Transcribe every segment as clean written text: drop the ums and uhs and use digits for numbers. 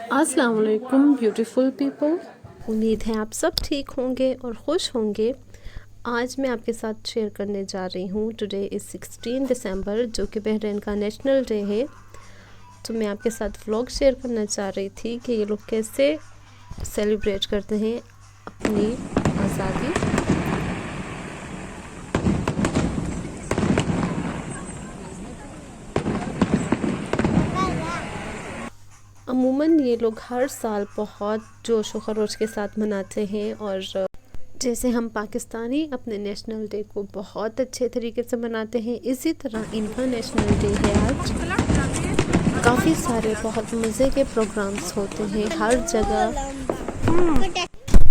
अस्सलाम वालेकुम beautiful people. उम्मीद है आप सब ठीक होंगे और खुश होंगे। आज मैं आपके साथ शेयर करने जा रही हूँ टुडे इज़ 16 दिसंबर, जो कि बहरीन का नेशनल डे है। तो मैं आपके साथ व्लॉग शेयर करना चाह रही थी कि ये लोग कैसे सेलिब्रेट करते हैं अपनी आज़ादी। अमूमन ये लोग हर साल बहुत जोश व खरोश के साथ मनाते हैं, और जैसे हम पाकिस्तानी अपने नेशनल डे को बहुत अच्छे तरीके से मनाते हैं, इसी तरह इनका नेशनल डे है आज। काफ़ी सारे बहुत मज़े के प्रोग्राम्स होते हैं हर जगह।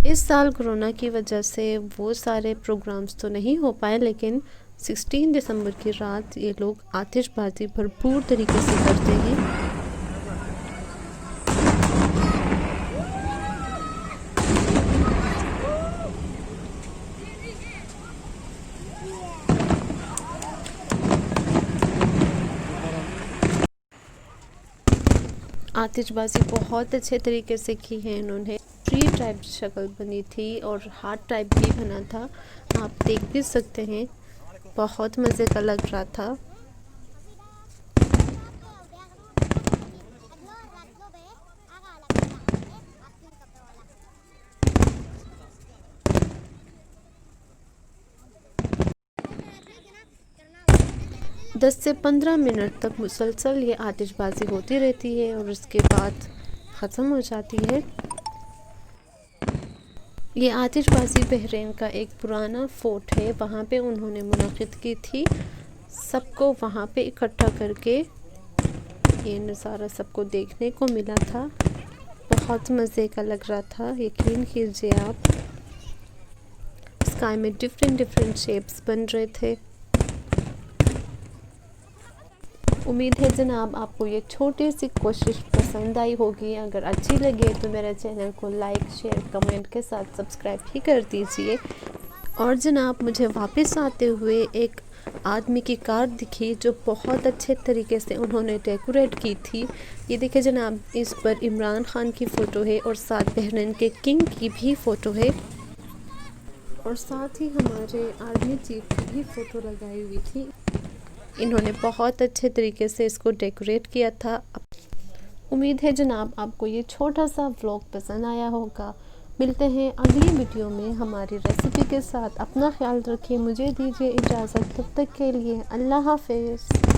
इस साल कोरोना की वजह से वो सारे प्रोग्राम्स तो नहीं हो पाए, लेकिन 16 दिसंबर की रात ये लोग आतिशबाजी भरपूर तरीके से करते हैं। आतिशबाजी बहुत अच्छे तरीके से की है इन्होंने। ट्री टाइप शक्ल बनी थी और हार्ट टाइप भी बना था, आप देख भी सकते हैं। बहुत मज़े का लग रहा था। दस से 15 मिनट तक मुसलसल ये आतिशबाजी होती रहती है और उसके बाद ख़त्म हो जाती है। ये आतिशबाजी बहरीन का एक पुराना फोर्ट है, वहाँ पे उन्होंने मुनाकिद की थी। सबको वहाँ पे इकट्ठा करके ये नज़ारा सबको देखने को मिला था। बहुत मज़े का लग रहा था, यकीन कीजिए आप। स्काई में डिफरेंट शेप्स बन रहे थे। उम्मीद है जनाब आपको ये छोटी सी कोशिश पसंद आई होगी। अगर अच्छी लगे तो मेरे चैनल को लाइक शेयर कमेंट के साथ सब्सक्राइब भी कर दीजिए। और जनाब मुझे वापस आते हुए एक आदमी की कार दिखी जो बहुत अच्छे तरीके से उन्होंने डेकोरेट की थी। ये देखिए जनाब, इस पर इमरान खान की फ़ोटो है और साथ बहरीन के किंग की भी फ़ोटो है, और साथ ही हमारे आर्मी चीफ की भी फ़ोटो लगाई हुई थी। इन्होंने बहुत अच्छे तरीके से इसको डेकोरेट किया था। उम्मीद है जनाब आपको ये छोटा सा व्लॉग पसंद आया होगा। मिलते हैं अगली वीडियो में हमारी रेसिपी के साथ। अपना ख्याल रखिए, मुझे दीजिए इजाज़त, तब तक के लिए अल्लाह हाफ़िज़।